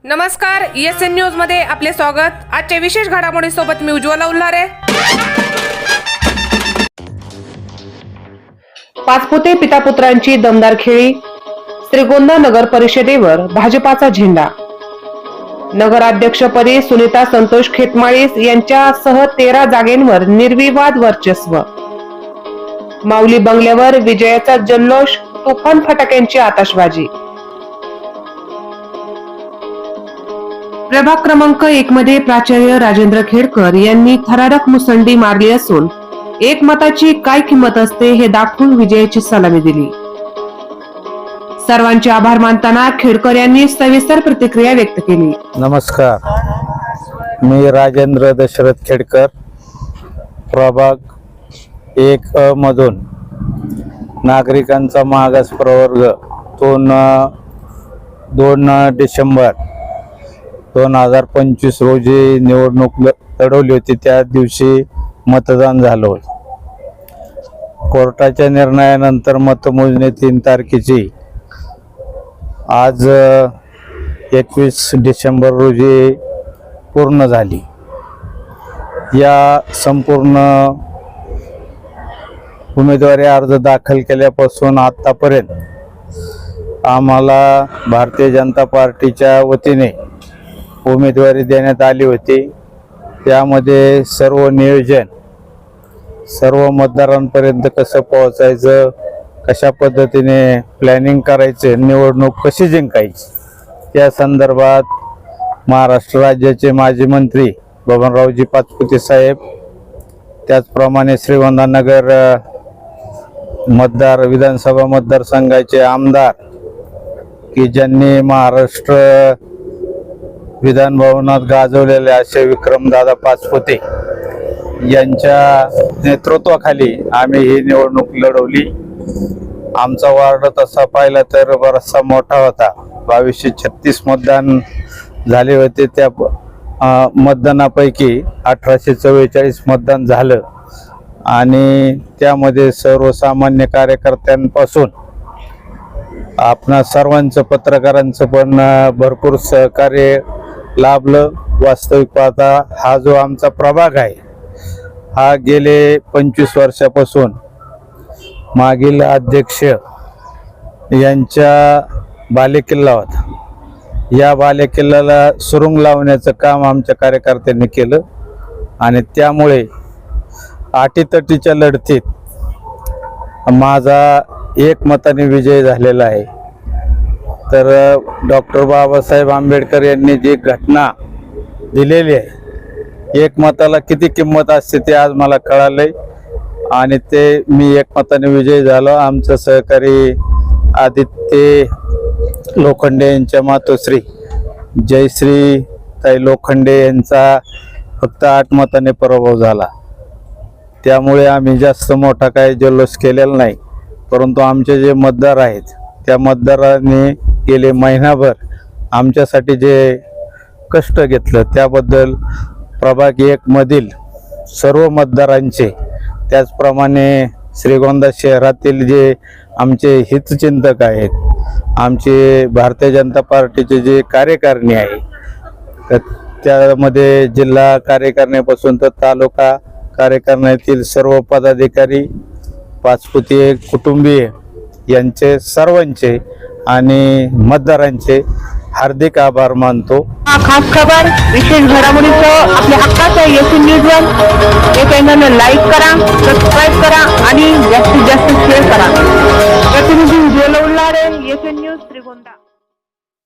नमस्कार, ESN news मध्ये आपले स्वागत। आजच्या विशेष घडामोडी सोबत मी उज्ज्वला उल्हारे। पाचपुते पिता पुत्रांची दमदार खेळी, श्रीगोंदा नगर परिषदेवर भाजपाचा झेंडा। नगराध्यक्षपदी सुनीता संतोष खेतमाळीस यांच्यासह 13 जागेंवर निर्विवाद वर्चस्व। माऊली बंगल्यावर विजयाचा जल्लोष, तुफान फटाक्यांची आतषबाजी। प्रभाग क्रमांक 1 मध्ये प्राचार्य राजेंद्र खेडकर यांनी थरारक मुसंडी मारली असून एकमताची काय किंमत असते हे दाखवून विजयाची सलामी दिली। सर्वांचे आभार मानताना खेडकर यांनी सविस्तर प्रतिक्रिया व्यक्त केली। नमस्कार, मी राजेंद्र दशरथ खेडकर, प्रभाग 1 मधून नागरिकांचा मागास प्रवर्ग 2 डिसेंबर 2025 रोजी निवडणूक लढवली होती। त्या दिवशी मतदान झालं होतं। कोर्टाच्या निर्णयानंतर मतमोजणी 3 तारखेची आज 21 डिसेंबर रोजी पूर्ण झाली। या संपूर्ण उमेदवारी अर्ज दाखल केल्यापासून आतापर्यंत आम्हाला भारतीय जनता पार्टीच्या वतीने उमेदवारी देण्यात आली होती। त्यामध्ये सर्व नियोजन, सर्व मतदारांपर्यंत कसं पोहोचायचं, कशा पद्धतीने प्लॅनिंग करायचे, निवडणूक कशी जिंकायची, त्या संदर्भात महाराष्ट्र राज्याचे माजी मंत्री बबनरावजी पाचपुते साहेब, त्याचप्रमाणे श्रीगोंदा नगर विधानसभा मतदारसंघाचे आमदार की ज्यांनी महाराष्ट्र विधान भवनात गाजवलेले असे विक्रमदादा पाचपुते यांच्या नेतृत्वाखाली आम्ही ही निवडणूक लढवली। आमचा वार्ड तसा पाहिला तर बराचसा मोठा होता। 2236 मतदान झाले होते। त्या मतदानापैकी 1844 मतदान झालं आणि त्यामध्ये सर्वसामान्य कार्यकर्त्यांपासून आपणा सर्वांचं, पत्रकारांचं पण भरपूर सहकार्य लाभलं। वास्तविक पाहता हा जो आमचा प्रभाग आहे हा गेले 25 वर्षापासून मागील अध्यक्ष यांच्या बालेकिल्ला होता। या बालेकिल्ल्याला सुरुंग लावण्याचं काम आमच्या कार्यकर्त्यांनी केलं आणि त्यामुळे अटीतटीच्या लढतीत माझा एकमताने विजय झालेला आहे। तर डॉक्टर बाबासाहेब आंबेडकर यांनी जी घटना दिलेली आहे, एकमताला किती किंमत असते ते आज मला कळालंय आणि ते मी एकमताने विजय झालो। आमचं सहकारी आदित्य लोखंडे यांच्या मातोश्री जयश्री ताई लोखंडे यांचा फक्त 8 मताने पराभव झाला। त्यामुळे आम्ही जास्त मोठा काही जल्लोष केलेला नाही, परंतु आमचे जे मतदार आहेत त्या मतदारांनी गेले महिनाभर आमच्यासाठी जे कष्ट घेतलं त्याबद्दल प्रभाग 1 मधील सर्व मतदारांचे, त्याचप्रमाणे श्रीगोंदा शहरातील जे आमचे हितचिंतक आहेत, आमचे भारतीय जनता पार्टीचे जे कार्यकारिणी आहे, तर त्यामध्ये जिल्हा कार्यकारिणीपासून तर तालुका कार्यकारिणीतील सर्व पदाधिकारी, पाचपुते कुटुंबीय यांचे सर्वांचे आणि मतदारांचे हार्दिक आभार मानतो। खास खबर, विशेष घडामोडीचं आपल्या हक्काचं ESN न्यूजवर हे चॅनलला लाईक करा, सबस्क्राईब करा आणि जास्तीत जास्त शेअर करा। प्रतिनिधी उज्ज्वला उल्हारे, ESN न्यूज, श्रीगोंदा।